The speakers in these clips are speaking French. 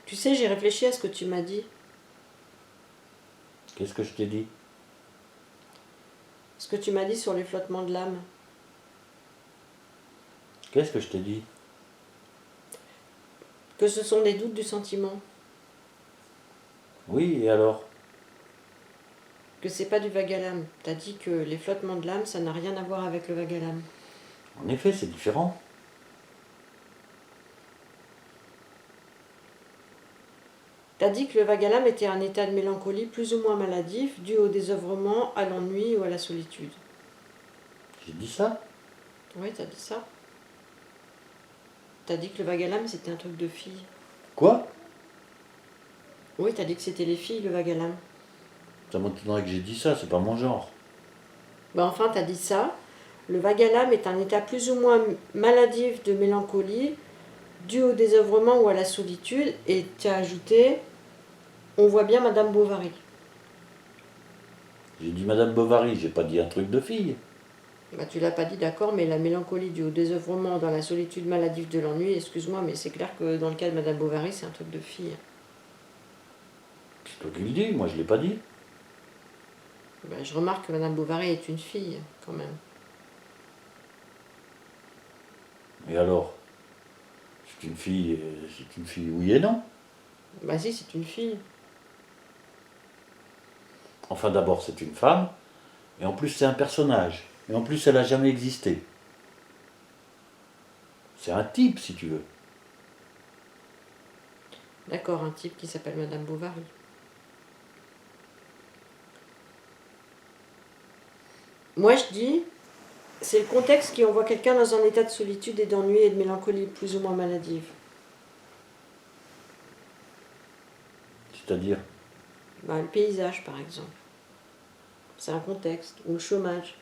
Tu sais, j'ai réfléchi à ce que tu m'as dit. Qu'est-ce que je t'ai dit? Ce que tu m'as dit sur les flottements de l'âme. Qu'est-ce que je t'ai dit? Que ce sont des doutes du sentiment. Oui, et alors? Que c'est pas du vague à l'âme. T'as dit que les flottements de l'âme, ça n'a rien à voir avec le vague à l'âme. En effet, c'est différent. T'as dit que le vague à l'âme était un état de mélancolie plus ou moins maladif, dû au désœuvrement, à l'ennui ou à la solitude. J'ai dit ça? Oui, t'as dit ça. T'as dit que le vague à l'âme, c'était un truc de fille. Quoi? Oui, t'as dit que c'était les filles, le vague à l'âme. Ça m'étonnerait que j'ai dit ça, c'est pas mon genre. Ben enfin, t'as dit ça. Le vague à l'âme est un état plus ou moins maladif de mélancolie, dû au désœuvrement ou à la solitude, et tu as ajouté, on voit bien Madame Bovary. J'ai dit Madame Bovary, j'ai pas dit un truc de fille. Bah, tu l'as pas dit, d'accord, mais la mélancolie due au désœuvrement dans la solitude maladive de l'ennui, excuse-moi, mais c'est clair que dans le cas de Madame Bovary, c'est un truc de fille. C'est toi qui le dis, moi je l'ai pas dit. Bah, je remarque que Madame Bovary est une fille, quand même. Et alors? C'est une fille, oui et non. Bah si, c'est une fille. Enfin d'abord c'est une femme, et en plus c'est un personnage. Et en plus elle a jamais existé. C'est un type si tu veux. D'accord, un type qui s'appelle Madame Bovary. Moi, je dis, c'est le contexte qui envoie quelqu'un dans un état de solitude et d'ennui et de mélancolie plus ou moins maladive. C'est-à-dire, Bah, le paysage, par exemple. C'est un contexte. Ou le chômage.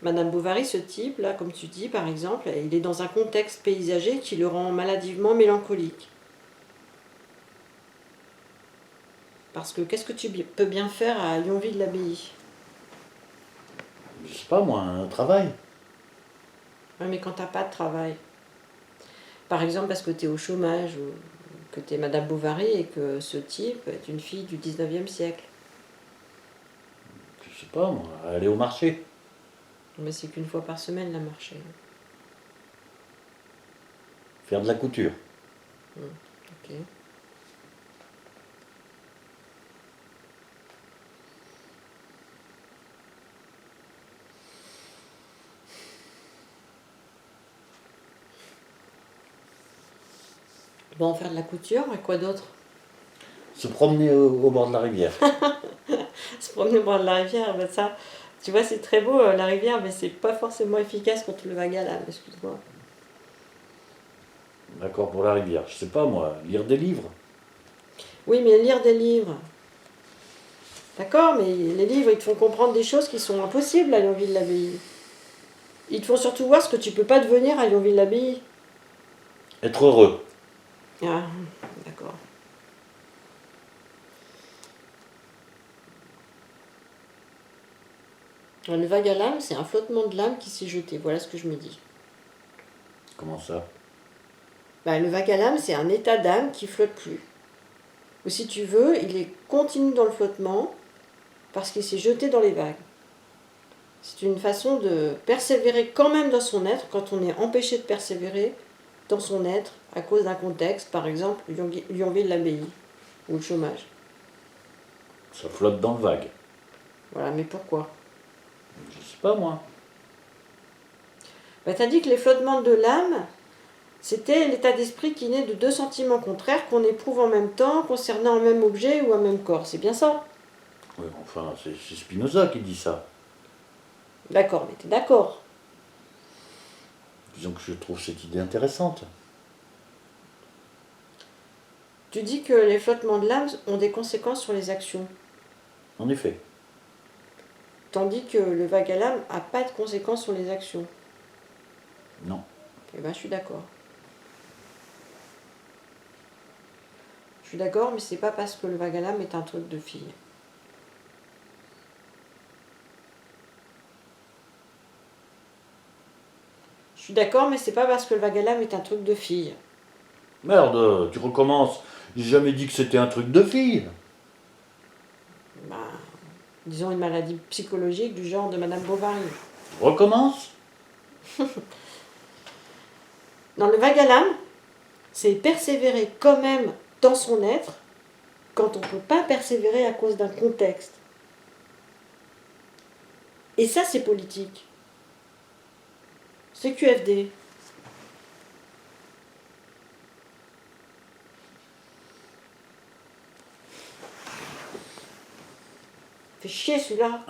Madame Bovary, ce type, là, comme tu dis, par exemple, il est dans un contexte paysager qui le rend maladivement mélancolique. Parce que qu'est-ce que tu peux bien faire à Yonville-l'Abbaye? je sais pas moi, un travail. Ouais, mais quand t'as pas de travail. Par exemple, parce que t'es au chômage, ou que t'es Madame Bovary et que ce type est une fille du 19e siècle. Je sais pas moi, aller au marché. Mais c'est qu'une fois par semaine, la marché. Faire de la couture. Ok. Bon, faire de la couture, et quoi d'autre? Se promener au bord de la rivière. Se promener au bord de la rivière, ben ça, tu vois, c'est très beau, la rivière, mais c'est pas forcément efficace contre le vague à l'âme, excuse-moi. D'accord, pour la rivière. Je sais pas moi, lire des livres. Oui, mais lire des livres. D'accord, mais les livres, ils te font comprendre des choses qui sont impossibles à Yonville-l'Abbaye. Ils te font surtout voir ce que tu peux pas devenir à Yonville-l'Abbaye. Être heureux. Ah, d'accord. Le vague à l'âme, c'est un flottement de l'âme qui s'est jeté. Voilà ce que je me dis. Comment ça? Bah, le vague à l'âme, c'est un état d'âme qui flotte plus. Ou si tu veux, il est continu dans le flottement parce qu'il s'est jeté dans les vagues. C'est une façon de persévérer quand même dans son être quand on est empêché de persévérer dans son être à cause d'un contexte, par exemple Yonville-l'Abbaye ou le chômage. Ça flotte dans le vague. Voilà, mais pourquoi? Je sais pas moi. Bah, t'as dit que les flottements de l'âme, c'était l'état d'esprit qui naît de deux sentiments contraires qu'on éprouve en même temps concernant un même objet ou un même corps. C'est bien ça? Oui, enfin, c'est Spinoza qui dit ça. D'accord, mais t'es d'accord. Disons que je trouve cette idée intéressante. Tu dis que les flottements de l'âme ont des conséquences sur les actions, En effet. tandis que le vague à l'âme n'a pas de conséquences sur les actions. Non. Eh ben, je suis d'accord. Je suis d'accord, mais c'est pas parce que le vague à l'âme est un truc de fille. Je suis d'accord, mais c'est pas parce que le vague à l'âme est un truc de fille. Merde, tu recommences. J'ai jamais dit que c'était un truc de fille. Bah, disons une maladie psychologique du genre de Madame Bovary. Recommence. Dans le vague à l'âme, c'est persévérer quand même dans son être quand on ne peut pas persévérer à cause d'un contexte. Et ça, c'est politique. C'est QFD. Fait chier celui-là.